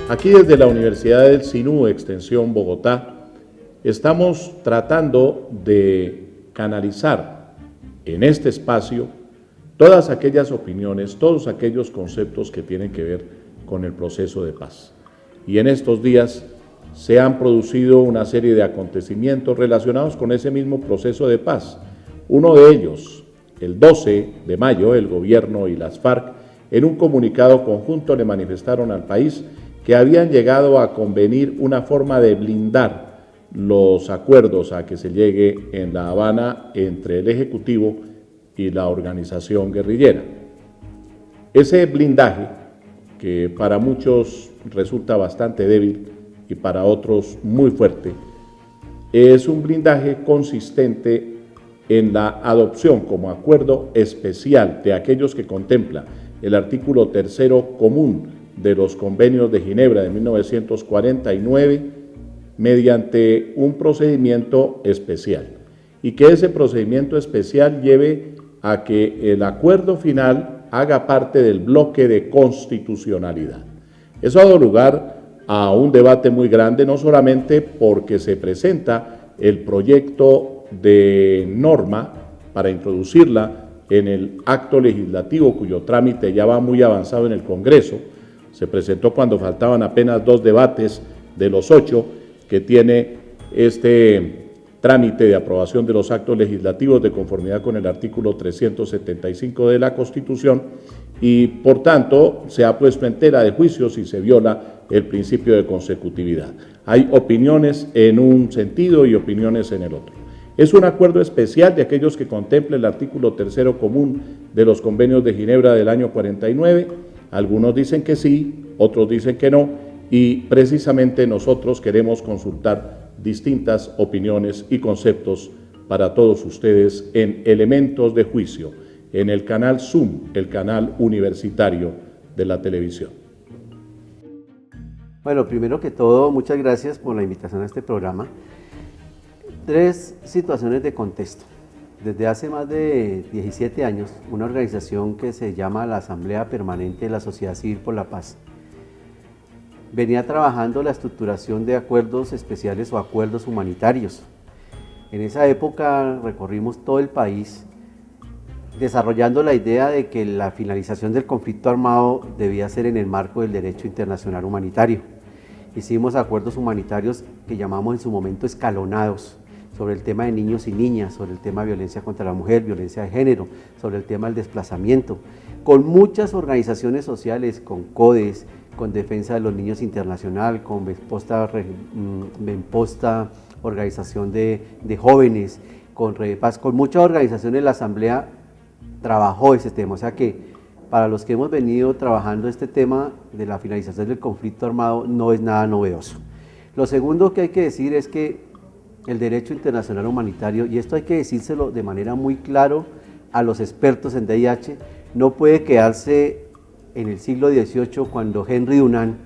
Aquí desde la Universidad del Sinú, Extensión Bogotá, estamos tratando de canalizar en este espacio todas aquellas opiniones, todos aquellos conceptos que tienen que ver con el proceso de paz. Y en estos días se han producido una serie de acontecimientos relacionados con ese mismo proceso de paz. Uno de ellos, el 12 de mayo, el gobierno y las FARC, en un comunicado conjunto le manifestaron al país que habían llegado a convenir una forma de blindar los acuerdos a que se llegue en La Habana entre el Ejecutivo y la organización guerrillera. Ese blindaje, que para muchos resulta bastante débil y para otros muy fuerte, es un blindaje consistente en la adopción como acuerdo especial de aquellos que contempla el artículo 3º común de los convenios de Ginebra de 1949 mediante un procedimiento especial, y que ese procedimiento especial lleve a que el acuerdo final haga parte del bloque de constitucionalidad. Eso ha dado lugar a un debate muy grande, no solamente porque se presenta el proyecto de norma para introducirla en el acto legislativo, cuyo trámite ya va muy avanzado en el Congreso. Se presentó cuando faltaban apenas 2 debates de los 8 que tiene este trámite de aprobación de los actos legislativos de conformidad con el artículo 375 de la Constitución, y por tanto se ha puesto en tela de juicio si se viola el principio de consecutividad. Hay opiniones en un sentido y opiniones en el otro. Es un acuerdo especial de aquellos que contempla el artículo 3º común de los convenios de Ginebra del año 49. Algunos dicen que sí, otros dicen que no, y precisamente nosotros queremos consultar distintas opiniones y conceptos para todos ustedes en Elementos de Juicio, en el canal Zoom, el canal universitario de la televisión. Bueno, primero que todo, muchas gracias por la invitación a este programa. 3 situaciones de contexto. Desde hace más de 17 años, una organización que se llama la Asamblea Permanente de la Sociedad Civil por la Paz venía trabajando la estructuración de acuerdos especiales o acuerdos humanitarios. En esa época recorrimos todo el país desarrollando la idea de que la finalización del conflicto armado debía ser en el marco del derecho internacional humanitario. Hicimos acuerdos humanitarios que llamamos en su momento escalonados, sobre el tema de niños y niñas, sobre el tema de violencia contra la mujer, violencia de género, sobre el tema del desplazamiento, con muchas organizaciones sociales, con CODES, con Defensa de los Niños Internacional, con Benposta, Organización de Jóvenes, con Red Paz, con muchas organizaciones. La Asamblea trabajó ese tema, o sea que para los que hemos venido trabajando este tema de la finalización del conflicto armado no es nada novedoso. Lo segundo que hay que decir es que el derecho internacional humanitario, y esto hay que decírselo de manera muy claro a los expertos en DIH, no puede quedarse en el siglo XVIII, cuando Henry Dunant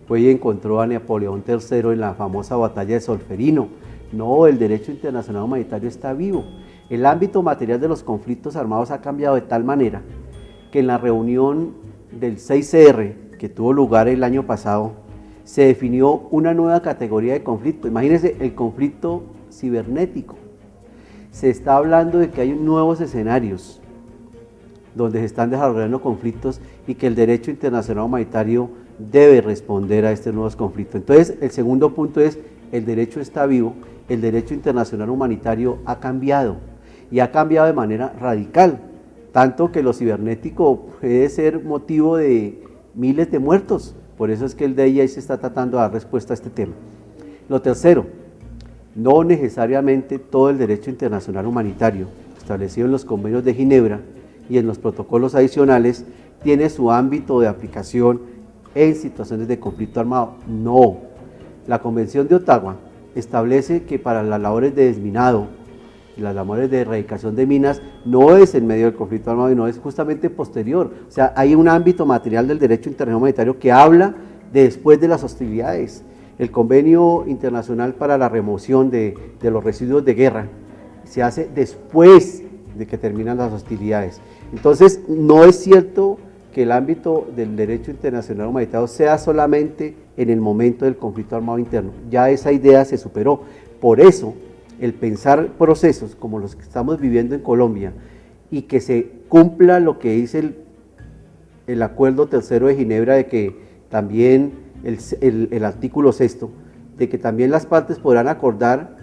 fue y encontró a Napoleón III en la famosa batalla de Solferino. No, el derecho internacional humanitario está vivo. El ámbito material de los conflictos armados ha cambiado de tal manera que en la reunión del 6CR, que tuvo lugar el año pasado, se definió una nueva categoría de conflicto. Imagínense, el conflicto cibernético. Se está hablando de que hay nuevos escenarios donde se están desarrollando conflictos y que el derecho internacional humanitario debe responder a estos nuevos conflictos. Entonces, el segundo punto es, el derecho está vivo, el derecho internacional humanitario ha cambiado, y ha cambiado de manera radical, tanto que lo cibernético puede ser motivo de miles de muertos. Por eso es que el DIA se está tratando de dar respuesta a este tema. Lo tercero, no necesariamente todo el derecho internacional humanitario establecido en los convenios de Ginebra y en los protocolos adicionales tiene su ámbito de aplicación en situaciones de conflicto armado. No, la Convención de Ottawa establece que para las labores de desminado y las labores de erradicación de minas no es en medio del conflicto armado, no es justamente posterior. O sea, hay un ámbito material del derecho internacional humanitario que habla de después de las hostilidades. El Convenio Internacional para la Remoción de los Residuos de Guerra se hace después de que terminan las hostilidades. Entonces, no es cierto que el ámbito del derecho internacional humanitario sea solamente en el momento del conflicto armado interno. Ya esa idea se superó. Por eso, el pensar procesos como los que estamos viviendo en Colombia y que se cumpla lo que dice el Acuerdo Tercero de Ginebra, de que también el artículo 6, de que también las partes podrán acordar.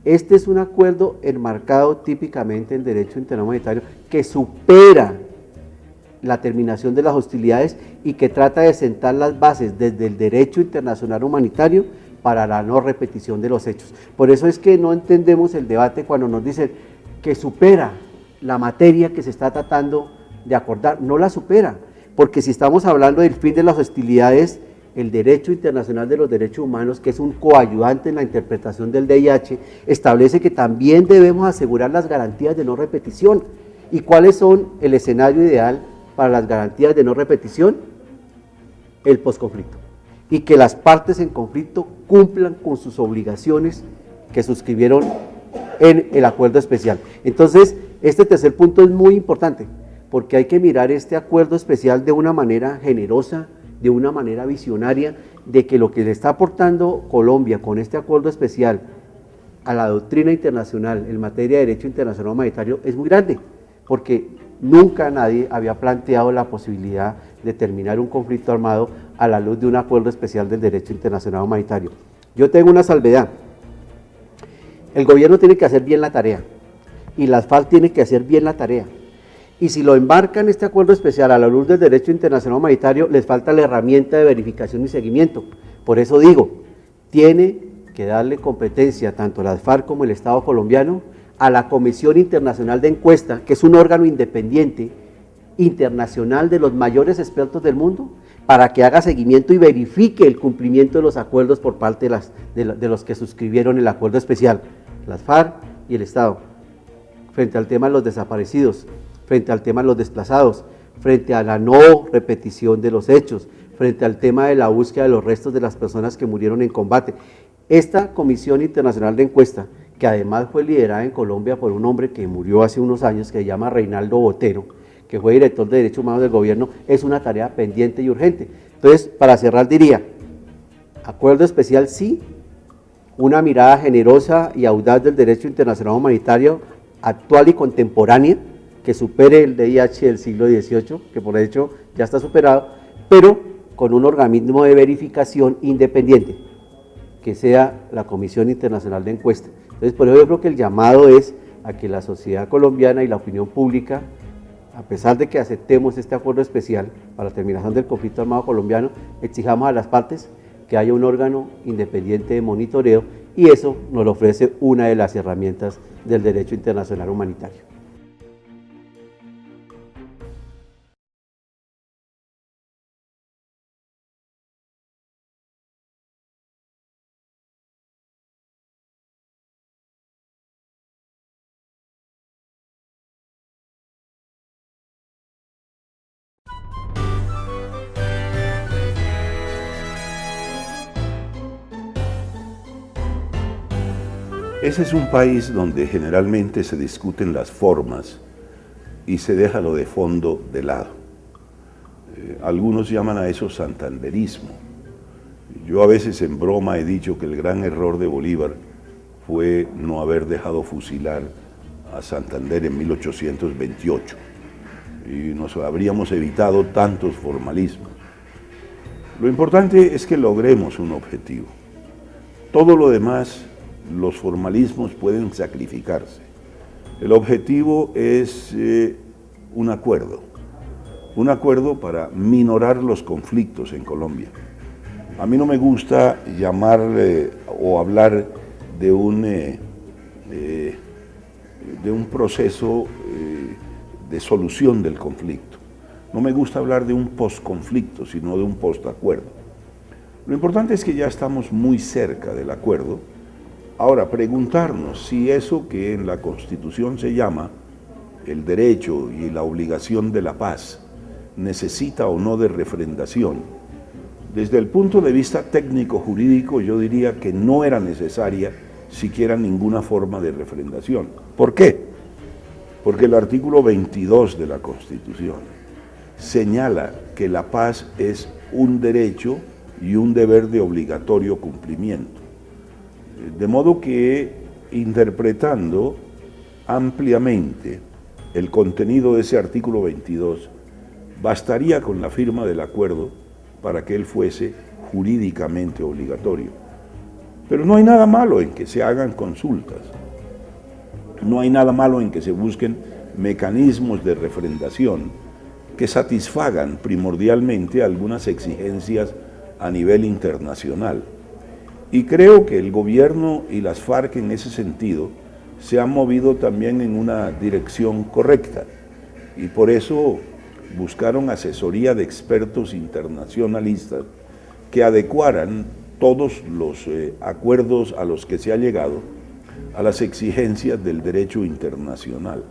Este es un acuerdo enmarcado típicamente en derecho internacional humanitario que supera la terminación de las hostilidades y que trata de sentar las bases desde el derecho internacional humanitario para la no repetición de los hechos. Por eso es que no entendemos el debate cuando nos dicen que supera la materia que se está tratando de acordar. No la supera, porque si estamos hablando del fin de las hostilidades, el derecho internacional de los derechos humanos, que es un coayudante en la interpretación del DIH, establece que también debemos asegurar las garantías de no repetición. ¿Y cuáles son el escenario ideal para las garantías de no repetición? El posconflicto. Y que las partes en conflicto cumplan con sus obligaciones que suscribieron en el acuerdo especial. Entonces, este tercer punto es muy importante, porque hay que mirar este acuerdo especial de una manera generosa, de una manera visionaria, de que lo que le está aportando Colombia con este acuerdo especial a la doctrina internacional en materia de derecho internacional humanitario es muy grande, porque nunca nadie había planteado la posibilidad de terminar un conflicto armado a la luz de un acuerdo especial del derecho internacional humanitario. Yo tengo una salvedad: el gobierno tiene que hacer bien la tarea, y las FARC tiene que hacer bien la tarea. Y si lo embarcan este acuerdo especial a la luz del derecho internacional humanitario, les falta la herramienta de verificación y seguimiento. Por eso digo, tiene que darle competencia tanto las FARC como el Estado colombiano a la Comisión Internacional de Encuesta, que es un órgano independiente internacional de los mayores expertos del mundo, para que haga seguimiento y verifique el cumplimiento de los acuerdos por parte de los que suscribieron el acuerdo especial, las FARC y el Estado, frente al tema de los desaparecidos, frente al tema de los desplazados, frente a la no repetición de los hechos, frente al tema de la búsqueda de los restos de las personas que murieron en combate. Esta Comisión Internacional de Encuesta, que además fue liderada en Colombia por un hombre que murió hace unos años, que se llama Reinaldo Botero, que fue director de Derechos Humanos del gobierno, es una tarea pendiente y urgente. Entonces, para cerrar diría, acuerdo especial sí, una mirada generosa y audaz del derecho internacional humanitario actual y contemporánea, que supere el DIH del siglo XVIII, que por hecho ya está superado, pero con un organismo de verificación independiente, que sea la Comisión Internacional de Encuesta. Entonces, por eso yo creo que el llamado es a que la sociedad colombiana y la opinión pública, a pesar de que aceptemos este acuerdo especial para la terminación del conflicto armado colombiano, exijamos a las partes que haya un órgano independiente de monitoreo, y eso nos lo ofrece una de las herramientas del derecho internacional humanitario. Ese es un país donde generalmente se discuten las formas y se deja lo de fondo de lado. Algunos llaman a eso santanderismo. Yo a veces en broma he dicho que el gran error de Bolívar fue no haber dejado fusilar a Santander en 1828 y nos habríamos evitado tantos formalismos. Lo importante es que logremos un objetivo. Todo lo demás, los formalismos pueden sacrificarse. El objetivo es un acuerdo para minorar los conflictos en Colombia. A mí no me gusta llamar o hablar de un proceso de solución del conflicto. No me gusta hablar de un posconflicto, sino de un postacuerdo. Lo importante es que ya estamos muy cerca del acuerdo. Ahora, preguntarnos si eso que en la Constitución se llama el derecho y la obligación de la paz necesita o no de refrendación. Desde el punto de vista técnico-jurídico, yo diría que no era necesaria siquiera ninguna forma de refrendación. ¿Por qué? Porque el artículo 22 de la Constitución señala que la paz es un derecho y un deber de obligatorio cumplimiento. De modo que, interpretando ampliamente el contenido de ese artículo 22, bastaría con la firma del acuerdo para que él fuese jurídicamente obligatorio. Pero no hay nada malo en que se hagan consultas, no hay nada malo en que se busquen mecanismos de refrendación que satisfagan primordialmente algunas exigencias a nivel internacional. Y creo que el gobierno y las FARC en ese sentido se han movido también en una dirección correcta, y por eso buscaron asesoría de expertos internacionalistas que adecuaran todos los acuerdos a los que se ha llegado a las exigencias del derecho internacional.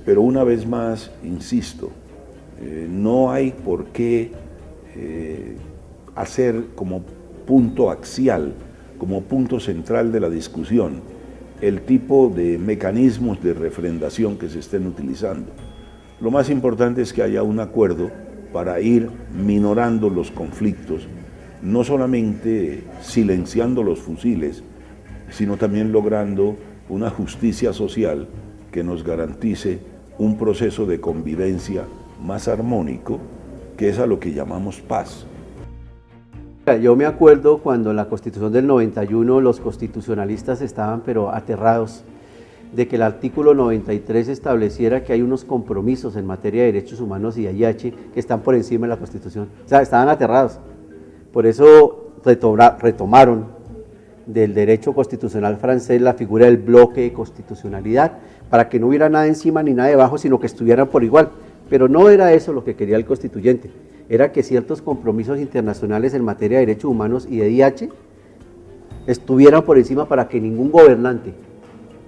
Pero una vez más, insisto, no hay por qué hacer como punto axial, como punto central de la discusión, el tipo de mecanismos de refrendación que se estén utilizando. Lo más importante es que haya un acuerdo para ir minorando los conflictos, no solamente silenciando los fusiles, sino también logrando una justicia social que nos garantice un proceso de convivencia más armónico, que es a lo que llamamos paz. Yo me acuerdo cuando en la Constitución del 91 los constitucionalistas estaban pero aterrados de que el artículo 93 estableciera que hay unos compromisos en materia de derechos humanos y IH que están por encima de la Constitución. O sea, estaban aterrados. Por eso retomaron del derecho constitucional francés la figura del bloque de constitucionalidad, para que no hubiera nada encima ni nada debajo, sino que estuvieran por igual. Pero no era eso lo que quería el constituyente, era que ciertos compromisos internacionales en materia de derechos humanos y de IH estuvieran por encima para que ningún gobernante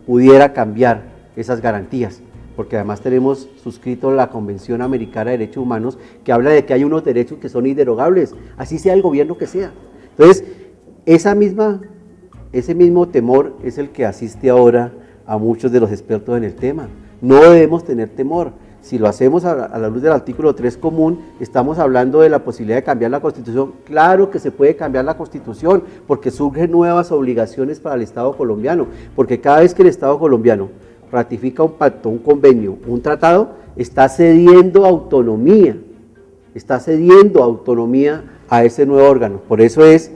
pudiera cambiar esas garantías, porque además tenemos suscrito la Convención Americana de Derechos Humanos, que habla de que hay unos derechos que son inderogables, así sea el gobierno que sea. Entonces, ese mismo temor es el que asiste ahora a muchos de los expertos en el tema. No debemos tener temor. Si lo hacemos a la luz del artículo 3 común, estamos hablando de la posibilidad de cambiar la Constitución. Claro que se puede cambiar la Constitución, porque surgen nuevas obligaciones para el Estado colombiano, porque cada vez que el Estado colombiano ratifica un pacto, un convenio, un tratado, está cediendo autonomía a ese nuevo órgano. Por eso es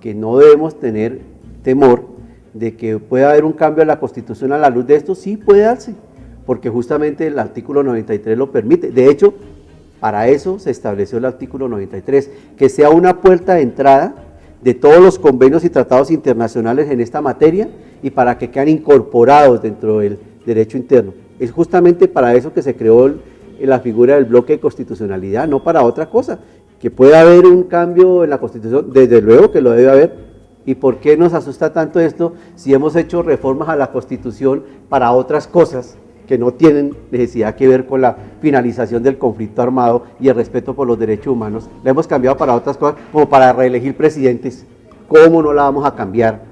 que no debemos tener temor de que pueda haber un cambio en la Constitución a la luz de esto. Sí puede darse, porque justamente el artículo 93 lo permite. De hecho, para eso se estableció el artículo 93, que sea una puerta de entrada de todos los convenios y tratados internacionales en esta materia y para que queden incorporados dentro del derecho interno. Es justamente para eso que se creó la figura del bloque de constitucionalidad, no para otra cosa. Que pueda haber un cambio en la Constitución, desde luego que lo debe haber. ¿Y por qué nos asusta tanto esto si hemos hecho reformas a la Constitución para otras cosas que no tienen necesidad que ver con la finalización del conflicto armado y el respeto por los derechos humanos? La hemos cambiado para otras cosas, como para reelegir presidentes. ¿Cómo no la vamos a cambiar?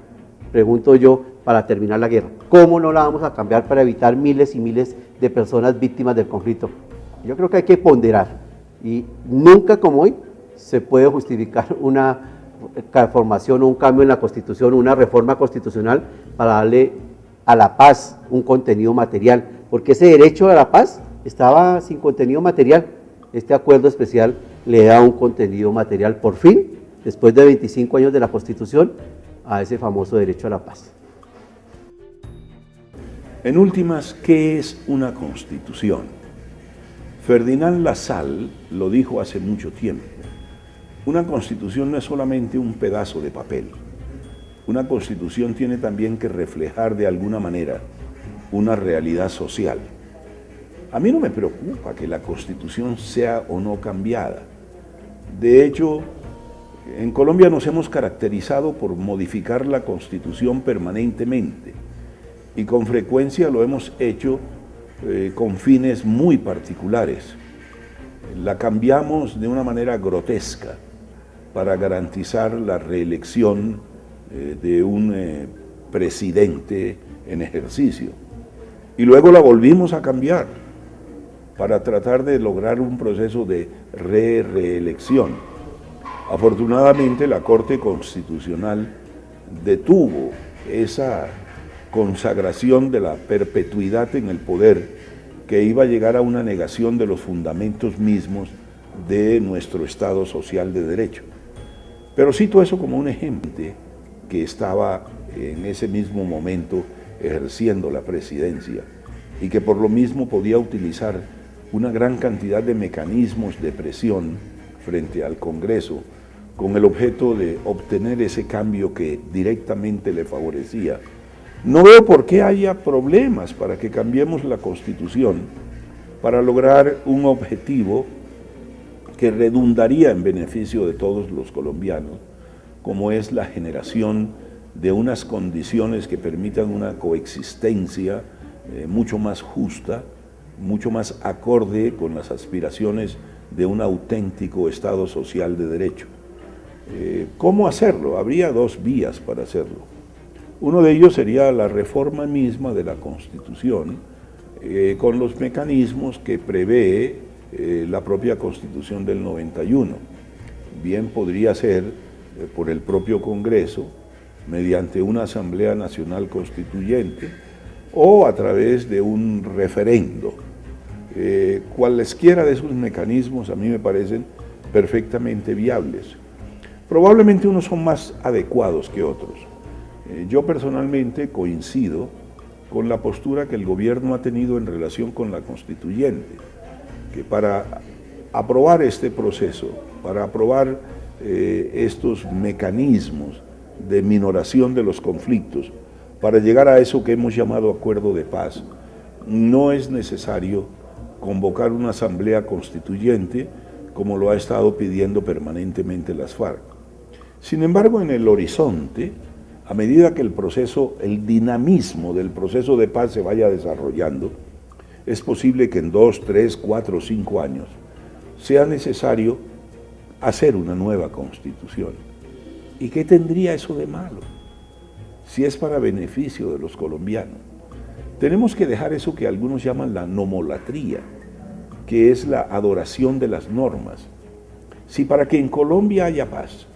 Pregunto yo, para terminar la guerra. ¿Cómo no la vamos a cambiar para evitar miles y miles de personas víctimas del conflicto? Yo creo que hay que ponderar, y nunca como hoy se puede justificar una formación o un cambio en la Constitución, una reforma constitucional para darle a la paz un contenido material, porque ese derecho a la paz estaba sin contenido material. Este acuerdo especial le da un contenido material, por fin, después de 25 años de la Constitución, a ese famoso derecho a la paz. En últimas, ¿qué es una Constitución? Ferdinand Lassalle lo dijo hace mucho tiempo. Una Constitución no es solamente un pedazo de papel. Una Constitución tiene también que reflejar de alguna manera una realidad social. A mí no me preocupa que la Constitución sea o no cambiada. De hecho, en Colombia nos hemos caracterizado por modificar la Constitución permanentemente, y con frecuencia lo hemos hecho con fines muy particulares. La cambiamos de una manera grotesca para garantizar la reelección de un presidente en ejercicio. Y luego la volvimos a cambiar para tratar de lograr un proceso de reelección. Afortunadamente la Corte Constitucional detuvo esa consagración de la perpetuidad en el poder que iba a llegar a una negación de los fundamentos mismos de nuestro Estado social de derecho. Pero cito eso como un ejemplo que estaba en ese mismo momento ejerciendo la presidencia y que por lo mismo podía utilizar una gran cantidad de mecanismos de presión frente al Congreso con el objeto de obtener ese cambio que directamente le favorecía. No veo por qué haya problemas para que cambiemos la Constitución para lograr un objetivo que redundaría en beneficio de todos los colombianos, como es la generación de unas condiciones que permitan una coexistencia mucho más justa, mucho más acorde con las aspiraciones de un auténtico Estado social de derecho. ¿Cómo hacerlo? Habría dos vías para hacerlo. Uno de ellos sería la reforma misma de la Constitución, con los mecanismos que prevé la propia Constitución del 91. Bien podría ser por el propio Congreso, mediante una Asamblea Nacional Constituyente, o a través de un referendo. Cualesquiera de esos mecanismos a mí me parecen perfectamente viables. Probablemente unos son más adecuados que otros. Yo personalmente coincido con la postura que el gobierno ha tenido en relación con la constituyente, que para aprobar este proceso, para aprobar estos mecanismos de minoración de los conflictos, para llegar a eso que hemos llamado acuerdo de paz, no es necesario convocar una asamblea constituyente como lo ha estado pidiendo permanentemente las FARC. Sin embargo, en el horizonte, a medida que el dinamismo del proceso de paz se vaya desarrollando, es posible que en 2, 3, 4, 5 años sea necesario hacer una nueva constitución. ¿Y qué tendría eso de malo? Si es para beneficio de los colombianos. Tenemos que dejar eso que algunos llaman la nomolatría, que es la adoración de las normas. Si para que en Colombia haya paz,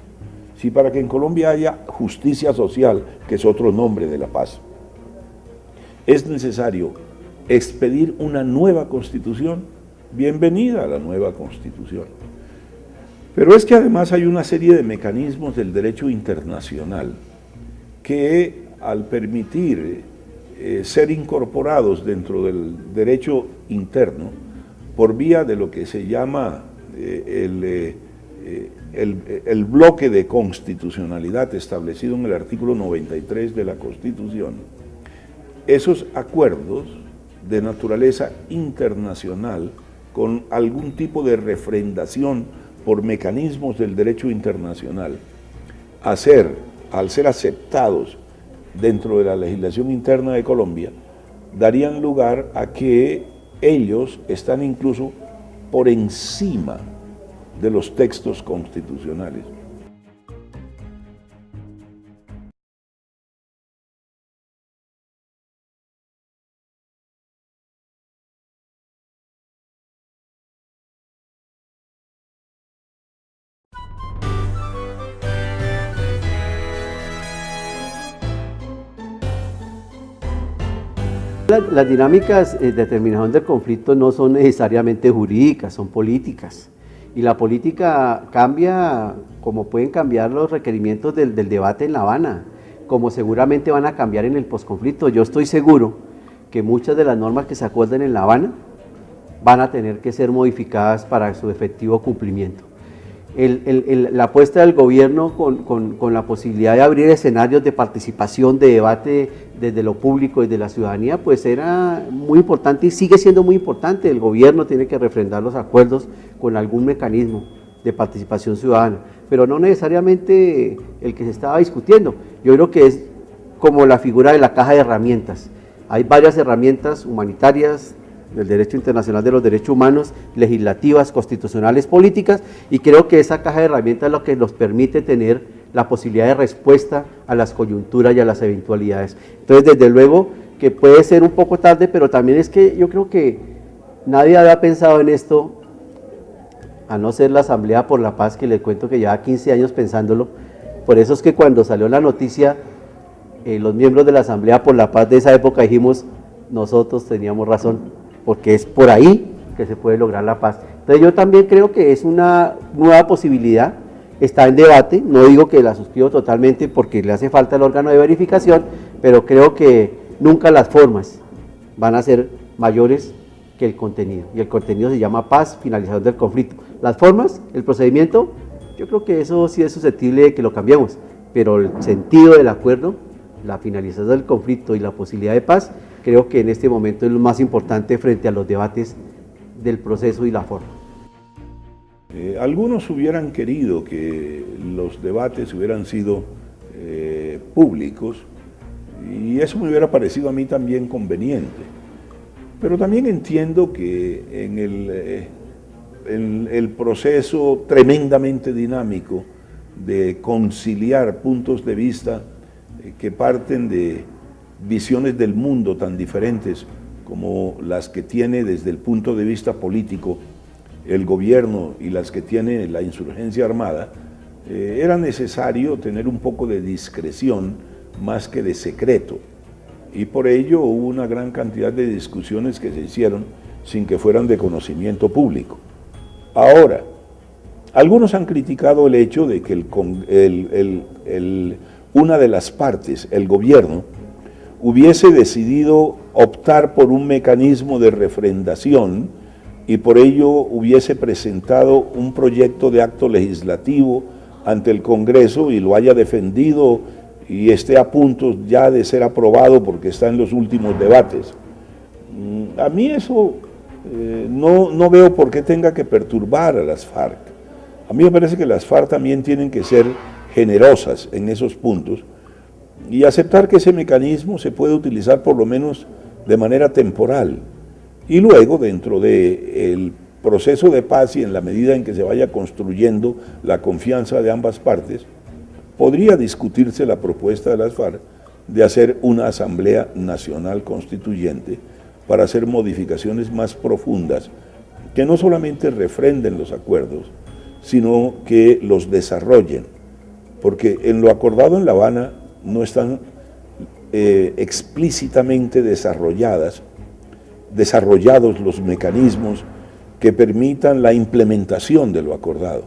si para que en Colombia haya justicia social, que es otro nombre de la paz, es necesario expedir una nueva constitución, bienvenida a la nueva constitución. Pero es que además hay una serie de mecanismos del derecho internacional que al permitir ser incorporados dentro del derecho interno por vía de lo que se llama el bloque de constitucionalidad establecido en el artículo 93 de la Constitución, esos acuerdos de naturaleza internacional con algún tipo de refrendación por mecanismos del derecho internacional, al ser aceptados dentro de la legislación interna de Colombia, darían lugar a que ellos están incluso por encima de los textos constitucionales. Las dinámicas de determinación del conflicto no son necesariamente jurídicas, son políticas. Y la política cambia como pueden cambiar los requerimientos del debate en La Habana, como seguramente van a cambiar en el posconflicto. Yo estoy seguro que muchas de las normas que se acuerden en La Habana van a tener que ser modificadas para su efectivo cumplimiento. La apuesta del gobierno con la posibilidad de abrir escenarios de participación, de debate desde lo público, desde la ciudadanía, pues era muy importante y sigue siendo muy importante. El gobierno tiene que refrendar los acuerdos con algún mecanismo de participación ciudadana, pero no necesariamente el que se estaba discutiendo. Yo creo que es como la figura de la caja de herramientas. Hay varias herramientas humanitarias, del derecho internacional de los derechos humanos, legislativas, constitucionales, políticas, y creo que esa caja de herramientas es lo que nos permite tener la posibilidad de respuesta a las coyunturas y a las eventualidades. Entonces, desde luego que puede ser un poco tarde, pero también es que yo creo que Nadie había pensado en esto, a no ser la Asamblea por la Paz, que le cuento que lleva 15 años pensándolo. Por eso es que cuando salió la noticia, los miembros de la Asamblea por la Paz de esa época dijimos, nosotros teníamos razón, porque es por ahí que se puede lograr la paz. Entonces yo también creo que es una nueva posibilidad, está en debate, no digo que la suscribo totalmente porque le hace falta el órgano de verificación, pero creo que nunca las formas van a ser mayores que el contenido, y el contenido se llama paz, finalización del conflicto. Las formas, el procedimiento, yo creo que eso sí es susceptible de que lo cambiemos, pero el sentido del acuerdo, la finalización del conflicto y la posibilidad de paz, creo que en este momento es lo más importante frente a los debates del proceso y la forma. Algunos hubieran querido que los debates hubieran sido públicos, y eso me hubiera parecido a mí también conveniente. Pero también entiendo que en el proceso tremendamente dinámico de conciliar puntos de vista que parten de visiones del mundo tan diferentes como las que tiene desde el punto de vista político el gobierno y las que tiene la insurgencia armada, era necesario tener un poco de discreción más que de secreto. Y por ello hubo una gran cantidad de discusiones que se hicieron sin que fueran de conocimiento público. Ahora, algunos han criticado el hecho de que una de las partes, el gobierno, hubiese decidido optar por un mecanismo de refrendación y por ello hubiese presentado un proyecto de acto legislativo ante el Congreso y lo haya defendido y esté a punto ya de ser aprobado porque está en los últimos debates. A mí eso no veo por qué tenga que perturbar a las FARC. A mí me parece que las FARC también tienen que ser generosas en esos puntos y aceptar que ese mecanismo se puede utilizar por lo menos de manera temporal. Y luego, dentro del proceso de paz y en la medida en que se vaya construyendo la confianza de ambas partes, podría discutirse la propuesta de las FARC de hacer una Asamblea Nacional Constituyente para hacer modificaciones más profundas que no solamente refrenden los acuerdos, sino que los desarrollen, porque en lo acordado en La Habana no están explícitamente desarrollados los mecanismos que permitan la implementación de lo acordado.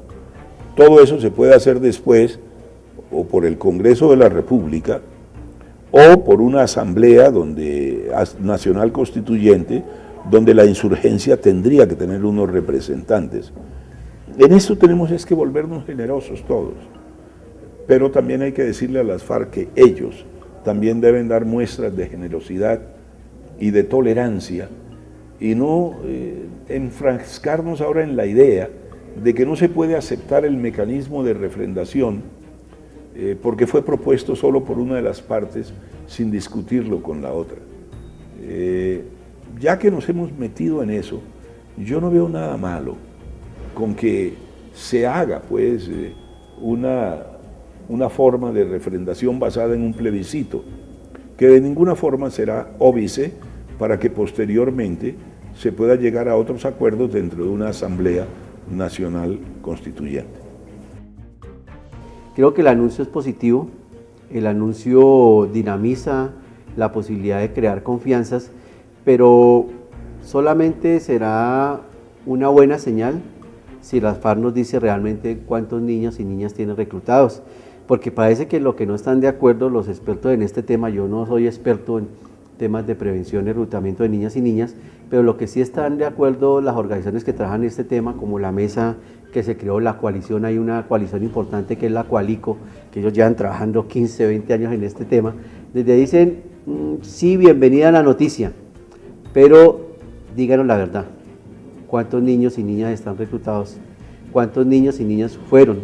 Todo eso se puede hacer después o por el Congreso de la República o por una asamblea nacional constituyente donde la insurgencia tendría que tener unos representantes. En esto tenemos que volvernos generosos todos, pero también hay que decirle a las FARC que ellos también deben dar muestras de generosidad y de tolerancia y no enfrascarnos ahora en la idea de que no se puede aceptar el mecanismo de refrendación porque fue propuesto solo por una de las partes sin discutirlo con la otra. Ya que nos hemos metido en eso, yo no veo nada malo con que se haga pues una forma de refrendación basada en un plebiscito, que de ninguna forma será óbice para que posteriormente se pueda llegar a otros acuerdos dentro de una Asamblea Nacional Constituyente. Creo que el anuncio es positivo, el anuncio dinamiza la posibilidad de crear confianzas, pero solamente será una buena señal si las FARC nos dice realmente cuántos niños y niñas tienen reclutados, porque parece que lo que no están de acuerdo los expertos en este tema, yo no soy experto en temas de prevención y reclutamiento de niñas y niñas, pero lo que sí están de acuerdo las organizaciones que trabajan en este tema, como la mesa que se creó, la coalición, hay una coalición importante que es la Coalico, que ellos llevan trabajando 15, 20 años en este tema, desde dicen, sí, bienvenida a la noticia, pero díganos la verdad, ¿cuántos niños y niñas están reclutados? ¿Cuántos niños y niñas fueron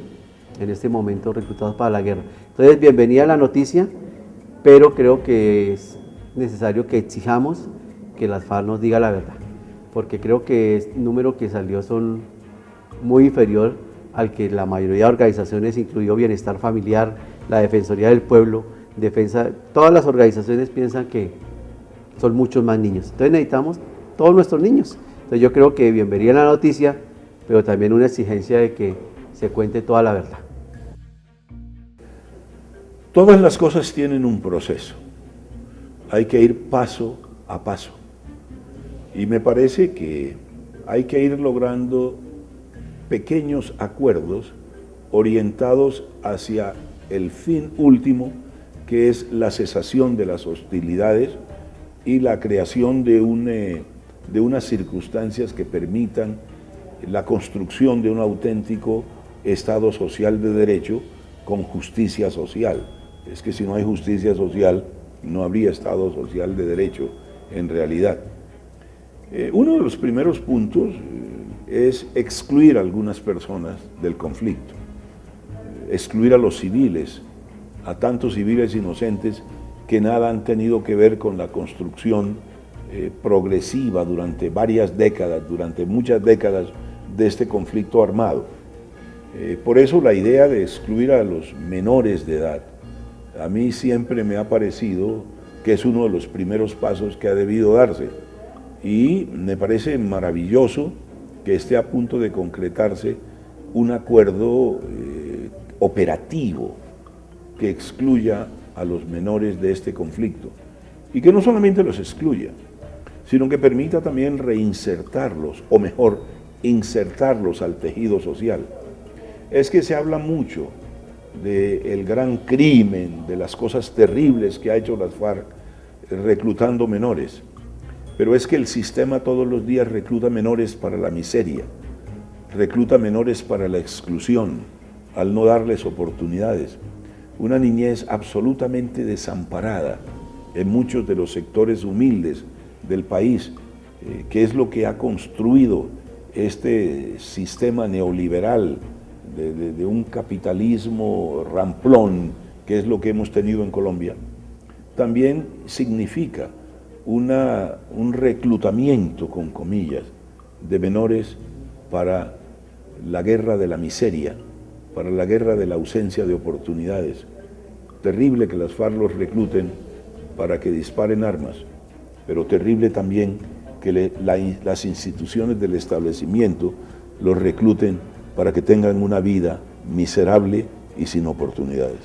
en este momento reclutados para la guerra? Entonces, bienvenida a la noticia, pero creo que es necesario que exijamos que las FARC nos diga la verdad, porque creo que el número que salió son muy inferior al que la mayoría de organizaciones, incluido Bienestar Familiar, la Defensoría del Pueblo, todas las organizaciones piensan que son muchos más niños. Entonces necesitamos todos nuestros niños, Entonces yo creo que bienvenida la noticia, pero también una exigencia de que se cuente toda la verdad. Todas las cosas tienen un proceso. Hay que ir paso a paso. Y me parece que hay que ir logrando pequeños acuerdos orientados hacia el fin último, que es la cesación de las hostilidades y la creación de unas circunstancias que permitan la construcción de un auténtico Estado social de derecho con justicia social. Es que si no hay justicia social, no habría Estado social de derecho en realidad. Uno de los primeros puntos es excluir a algunas personas del conflicto, excluir a los civiles, a tantos civiles inocentes que nada han tenido que ver con la construcción progresiva durante varias décadas, durante muchas décadas de este conflicto armado. Por eso la idea de excluir a los menores de edad, a mí siempre me ha parecido que es uno de los primeros pasos que ha debido darse. Y me parece maravilloso que esté a punto de concretarse un acuerdo operativo que excluya a los menores de este conflicto. Y que no solamente los excluya, sino que permita también reinsertarlos, o mejor, insertarlos al tejido social. Es que se habla mucho del gran crimen, de las cosas terribles que ha hecho las FARC reclutando menores. Pero es que el sistema todos los días recluta menores para la miseria, recluta menores para la exclusión, al no darles oportunidades. Una niñez absolutamente desamparada en muchos de los sectores humildes del país, que es lo que ha construido este sistema neoliberal de un capitalismo ramplón, que es lo que hemos tenido en Colombia. También significa un reclutamiento, con comillas, de menores para la guerra de la miseria, para la guerra de la ausencia de oportunidades. Terrible que las FARC los recluten para que disparen armas, pero terrible también que las instituciones del establecimiento los recluten para que tengan una vida miserable y sin oportunidades.